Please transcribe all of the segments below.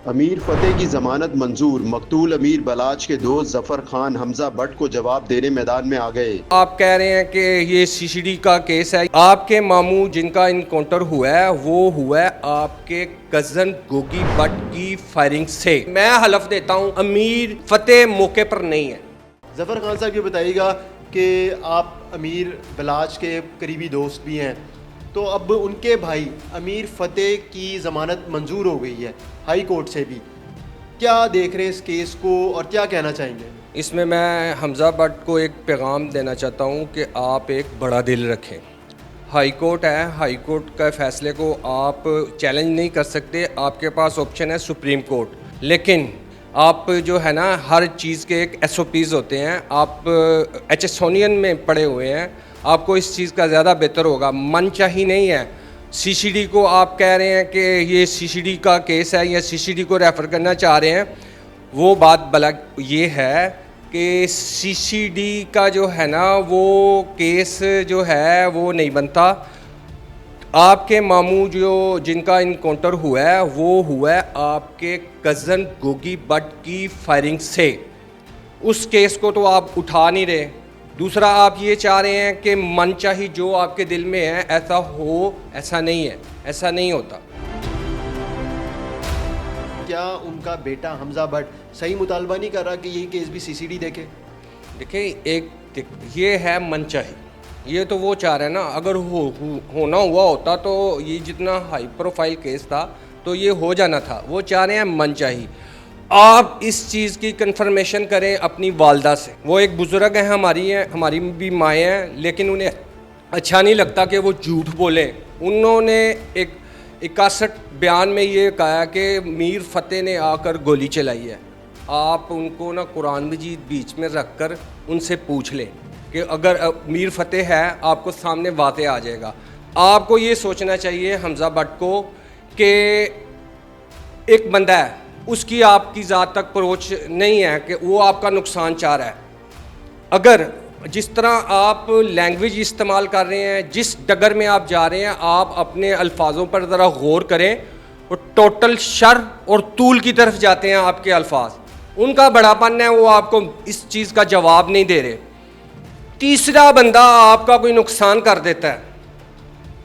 امیر فتح کی ضمانت منظور، مقتول امیر بلاچ کے دوست ظفر خان حمزہ بٹ کو جواب دینے میدان میں آ گئے۔ آپ کہہ رہے ہیں کہ یہ سی سی ڈی کا کیس ہے، آپ کے ماموں جن کا انکاؤنٹر ہوا ہے وہ ہوا ہے آپ کے کزن گوگی بٹ کی فائرنگ سے۔ میں حلف دیتا ہوں امیر فتح موقع پر نہیں ہے۔ ظفر خان صاحب یہ بتائیے گا کہ آپ امیر بلاچ کے قریبی دوست بھی ہیں، تو اب ان کے بھائی امیر فتح کی ضمانت منظور ہو گئی ہے ہائی کورٹ سے بھی، کیا دیکھ رہے ہیں اس کیس کو اور کیا کہنا چاہیں گے؟ اس میں حمزہ بٹ کو ایک پیغام دینا چاہتا ہوں کہ آپ ایک بڑا دل رکھیں۔ ہائی کورٹ ہے، ہائی کورٹ کا فیصلے کو آپ چیلنج نہیں کر سکتے، آپ کے پاس آپشن ہے سپریم کورٹ، لیکن آپ جو ہے نا ہر چیز کے ایک ایس او پیز ہوتے ہیں، آپ ایچسونین میں پڑے ہوئے ہیں، آپ کو اس چیز کا زیادہ بہتر ہوگا۔ من چاہی نہیں ہے سی سی ڈی کو، آپ کہہ رہے ہیں کہ یہ سی سی ڈی کا کیس ہے یا سی سی ڈی کو ریفر کرنا چاہ رہے ہیں، وہ بات بلا یہ ہے کہ سی سی ڈی کا جو ہے نا وہ کیس جو ہے وہ نہیں بنتا۔ آپ کے ماموں جو جن کا انکاؤنٹر ہوا ہے وہ ہوا ہے آپ کے کزن گوگی بٹ کی فائرنگ سے، اس کیس کو تو آپ اٹھا نہیں رہے۔ دوسرا آپ یہ چاہ رہے ہیں کہ من چاہی جو آپ کے دل میں ہے ایسا ہو، ایسا نہیں ہے، ایسا نہیں ہوتا۔ کیا ان کا بیٹا حمزہ بٹ صحیح مطالبہ نہیں کر رہا کہ یہ کیس بھی سی سی ڈی دیکھے؟ دیکھیں یہ ہے من چاہی، یہ تو وہ چاہ رہے ہیں نا، اگر ہونا ہوا ہوتا تو یہ جتنا ہائی پروفائل کیس تھا تو یہ ہو جانا تھا، وہ چاہ رہے ہیں من چاہی۔ آپ اس چیز کی کنفرمیشن کریں اپنی والدہ سے، وہ ایک بزرگ ہیں، ہماری بھی مائیں ہیں، لیکن انہیں اچھا نہیں لگتا کہ وہ جھوٹ بولیں۔ انہوں نے ایک 61 بیان میں یہ کہا کہ میر فتح نے آ کر گولی چلائی ہے۔ آپ ان کو نا قرآن مجید بیچ میں رکھ کر ان سے پوچھ لیں کہ اگر میر فتح ہے آپ کو سامنے واضح آ جائے گا۔ آپ کو یہ سوچنا چاہیے حمزہ بٹ کو کہ ایک بندہ ہے، اس کی آپ کی ذات تک پروچ نہیں ہے کہ وہ آپ کا نقصان چاہ رہا ہے۔ اگر جس طرح آپ لینگویج استعمال کر رہے ہیں، جس ڈگر میں آپ جا رہے ہیں، آپ اپنے الفاظوں پر ذرا غور کریں، وہ ٹوٹل شر اور طول کی طرف جاتے ہیں آپ کے الفاظ۔ ان کا بڑا پن ہے، وہ آپ کو اس چیز کا جواب نہیں دے رہے۔ تیسرا بندہ آپ کا کوئی نقصان کر دیتا ہے،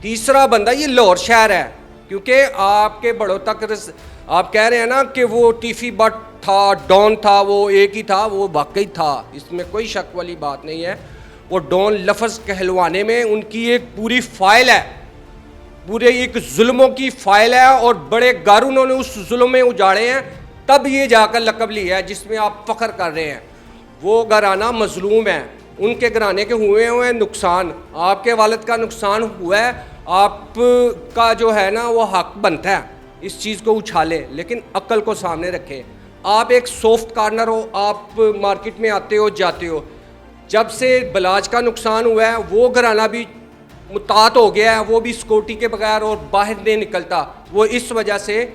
تیسرا بندہ یہ لاہور شہر ہے، کیونکہ آپ کے بڑوں تک آپ کہہ رہے ہیں نا کہ وہ ٹیفی بٹ تھا، ڈون تھا، وہ ایک ہی تھا، وہ واقعی تھا، اس میں کوئی شک والی بات نہیں ہے۔ وہ ڈون لفظ کہلوانے میں ان کی ایک پوری فائل ہے، پورے ایک ظلموں کی فائل ہے، اور بڑے گھر انہوں نے اس ظلم میں اجاڑے ہیں، تب یہ جا کر لقب لیا ہے جس میں آپ فخر کر رہے ہیں۔ وہ گھرانہ مظلوم ہے، ان کے گھرانے کے ہوئے ہیں نقصان، آپ کے والد کا نقصان ہوا ہے، آپ کا جو ہے نا وہ حق بنتا ہے اس چیز کو اچھالے، لیکن عقل کو سامنے رکھیں۔ آپ ایک سافٹ کارنر ہو، آپ مارکیٹ میں آتے ہو جاتے ہو، جب سے بلاچ کا نقصان ہوا ہے وہ گھرانہ بھی متعاط ہو گیا ہے، وہ بھی سیکورٹی کے بغیر اور باہر نہیں نکلتا، وہ اس وجہ سے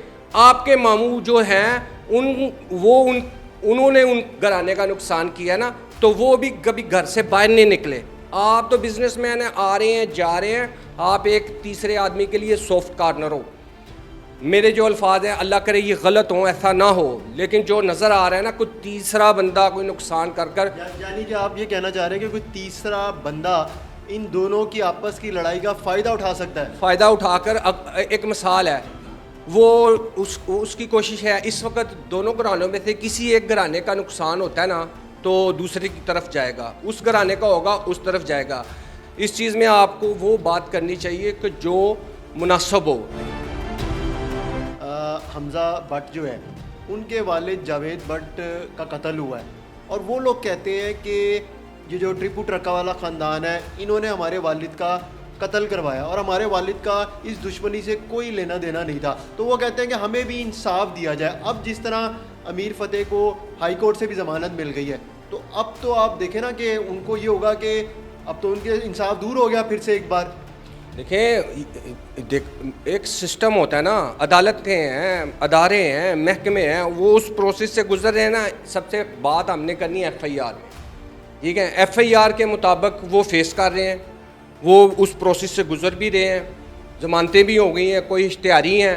آپ کے ماموں جو ہیں انہوں نے ان گھرانے کا نقصان کیا نا، تو وہ بھی کبھی گھر سے باہر نہیں نکلے۔ آپ تو بزنس مین ہیں، آ رہے ہیں جا رہے ہیں، آپ ایک تیسرے آدمی کے لیے سافٹ کارنر ہو۔ میرے جو الفاظ ہیں اللہ کرے یہ غلط ہوں، ایسا نہ ہو، لیکن جو نظر آ رہا ہے نا کوئی تیسرا بندہ کوئی نقصان کر یعنی کہ آپ یہ کہنا چاہ رہے ہیں کہ کوئی تیسرا بندہ ان دونوں کی آپس کی لڑائی کا فائدہ اٹھا سکتا ہے، فائدہ اٹھا کر ایک مثال ہے، وہ اس کی کوشش ہے اس وقت دونوں گھرانوں میں سے کسی ایک گھرانے کا نقصان ہوتا ہے نا تو دوسرے کی طرف جائے گا، اس گھرانے کا ہوگا اس طرف جائے گا۔ اس چیز میں آپ کو وہ بات کرنی چاہیے کہ جو مناسب ہو۔ حمزہ بٹ جو ہے ان کے والد جاوید بٹ کا قتل ہوا ہے، اور وہ لوگ کہتے ہیں کہ یہ جو ٹرپو ٹرکا والا خاندان ہے انہوں نے ہمارے والد کا قتل کروایا، اور ہمارے والد کا اس دشمنی سے کوئی لینا دینا نہیں تھا، تو وہ کہتے ہیں کہ ہمیں بھی انصاف دیا جائے۔ اب جس طرح امیر فتح کو ہائی کورٹ سے بھی ضمانت مل گئی ہے، تو اب تو آپ دیکھیں نا کہ ان کو یہ ہوگا کہ اب تو ان کے انصاف دور ہو گیا پھر سے ایک بار۔ دیکھیں ایک سسٹم ہوتا ہے نا، عدالتیں ہیں، ادارے ہیں، محکمے ہیں، وہ اس پروسیس سے گزر رہے ہیں نا۔ سب سے بات ہم نے کرنی ہے ایف آئی آر میں، ٹھیک ہے، ایف آئی آر کے مطابق وہ فیس کر رہے ہیں، وہ اس پروسیس سے گزر بھی رہے ہیں، ضمانتیں بھی ہو گئی ہیں، کوئی اشتہاری ہیں،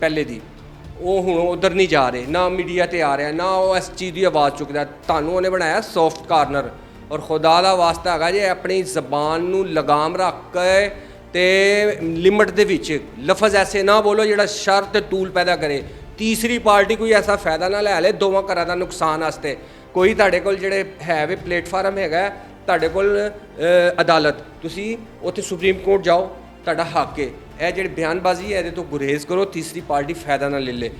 ਪਹਿਲੇ ਦੀ, ਉਹ ਹੁਣ ਉਧਰ ਨਹੀਂ ਜਾ ਰਹੇ, ਨਾ ਮੀਡੀਆ ਤੇ ਆ ਰਿਹਾ, ਨਾ ਉਹ ਇਸ ਚੀਜ਼ ਦੀ ਆਵਾਜ਼ ਚੁੱਕਦਾ। ਤੁਹਾਨੂੰ ਉਹਨੇ ਬਣਾਇਆ ਸੌਫਟ ਕਾਰਨਰ, ਔਰ ਖੁਦਾ ਦਾ ਵਾਸਤਾ ਹੈਗਾ ਜੇ ਆਪਣੀ ਜ਼ਬਾਨ ਨੂੰ ਲਗਾਮ ਰੱਖ ਕੇ ਤੇ ਲਿਮਟ ਦੇ ਵਿੱਚ ਲਫ਼ਜ਼ ਐਸੇ ਨਾ ਬੋਲੋ ਜਿਹੜਾ ਸ਼ਰ ਤੇ ਤੂਲ ਪੈਦਾ ਕਰੇ। ਤੀਸਰੀ ਪਾਰਟੀ ਕੋਈ ਐਸਾ ਫਾਇਦਾ ਨਾ ਲੈ ਲੇ ਦੋਵਾਂ ਘਰਾਂ ਦਾ ਨੁਕਸਾਨ ਵਾਸਤੇ। ਕੋਈ ਤੁਹਾਡੇ ਕੋਲ ਜਿਹੜੇ ਹੈ ਵੇ ਪਲੇਟਫਾਰਮ ਹੈਗਾ ਤੁਹਾਡੇ ਕੋਲ ਅਦਾਲਤ, ਤੁਸੀਂ ਉੱਥੇ ਸੁਪਰੀਮ ਕੋਰਟ ਜਾਓ, ਤੁਹਾਡਾ ਹੱਕ ਹੈ। ਇਹ ਜਿਹੜੀ ਬਿਆਨਬਾਜ਼ੀ ਹੈ ਇਹਦੇ ਤੋਂ ਗੁਰੇਜ਼ ਕਰੋ, ਤੀਸਰੀ ਪਾਰਟੀ ਫਾਇਦਾ ਨਾ ਲੈ ਲੇ।